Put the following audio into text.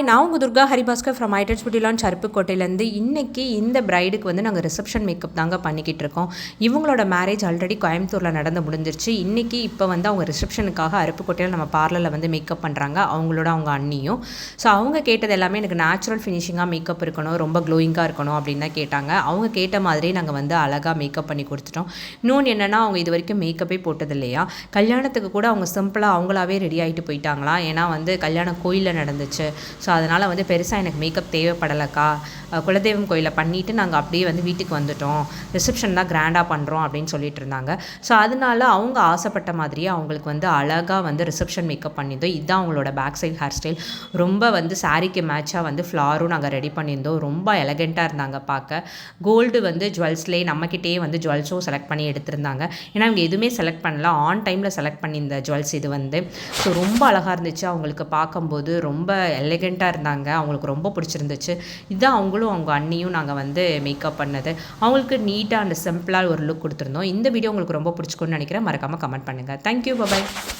நான் உங்கள் துர்கா ஹரிபாஸ்கர் ஃப்ரம் ஐடெட்ஸ் பியூட்டி லான்ச் அருப்புக்கோட்டையிலேருந்து இன்றைக்கி இந்த பிரைடுக்கு வந்து நாங்கள் ரிசப்ஷன் மேக்கப் தாங்க பண்ணிக்கிட்டு இருக்கோம். இவங்களோட மேரேஜ் ஆல்ரெடி கோயம்புத்தூரில் நடந்து முடிஞ்சிருச்சு. இன்றைக்கி இப்போ வந்து அவங்க ரிசப்ஷனுக்காக அருப்புக்கோட்டையில் நம்ம பார்லரில் வந்து மேக்கப் பண்ணுறாங்க, அவங்க அண்ணியும். ஸோ அவங்க கேட்டது எல்லாமே எனக்கு நேச்சுரல் ஃபினிஷிங்காக மேக்கப் இருக்கணும், ரொம்ப க்ளோயிங்காக இருக்கணும் அப்படின்னு தான் கேட்டாங்க. அவங்க கேட்ட மாதிரி நாங்கள் வந்து அழகாக மேக்கப் பண்ணி கொடுத்துட்டோம். இன்னொன்று என்னென்னா, அவங்க இது வரைக்கும் மேக்கப்பே போட்டது இல்லையா. கல்யாணத்துக்கு கூட அவங்க சிம்பிளாக அவங்களாவே ரெடி ஆகிட்டு போயிட்டாங்களாம். ஏன்னா வந்து கல்யாணம் கோயிலில் நடந்துச்சு. ஸோ அதனால் வந்து பெருசாக எனக்கு மேக்கப் தேவைப்படலைக்கா, குலதெய்வம் கோயிலில் பண்ணிவிட்டு நாங்கள் அப்படியே வந்து வீட்டுக்கு வந்துட்டோம், ரிசப்ஷன் தான் கிராண்டாக பண்ணுறோம் அப்படின்னு சொல்லிட்டு இருந்தாங்க. ஸோ அதனால அவங்க ஆசைப்பட்ட மாதிரியே அவங்களுக்கு வந்து அழகாக வந்து ரிசப்ஷன் மேக்கப் பண்ணியிருந்தோம். இதுதான் அவங்களோட பேக் சைட் ஹேர் ஸ்டைல். ரொம்ப வந்து சாரீக்கு மேட்சாக வந்து ஃப்ளாரும் நாங்கள் ரெடி பண்ணியிருந்தோம். ரொம்ப எலகெண்ட்டாக இருந்தாங்க பார்க்க. கோல்டு வந்து ஜுவல்ஸ்லேயே நம்மக்கிட்டேயே வந்து ஜுவல்ஸும் செலக்ட் பண்ணி எடுத்திருந்தாங்க. ஏன்னா அவங்க எதுவுமே செலக்ட் பண்ணல, ஆன் டைமில் செலக்ட் பண்ணியிருந்த ஜுவல்ஸ் இது வந்து. ஸோ ரொம்ப அழகாக இருந்துச்சு. அவங்களுக்கு பார்க்கும்போது ரொம்ப எலகெண்ட்டாக இருந்தாங்க. அவங்களுக்கு ரொம்ப பிடிச்சிருந்துச்சு. இதுதான் அவங்களும் அவங்க அண்ணியும் நாங்கள் வந்து மேக்கப் பண்ணது. அவங்களுக்கு நீட்டாக அண்ட் சிம்பிளாக ஒரு லுக் கொடுத்துருந்தோம். இந்த வீடியோ உங்களுக்கு ரொம்ப பிடிச்சிக்கும்னு நினைக்கிறேன். மறக்காமல் கமெண்ட் பண்ணுங்கள். தேங்க்யூ, பாய்.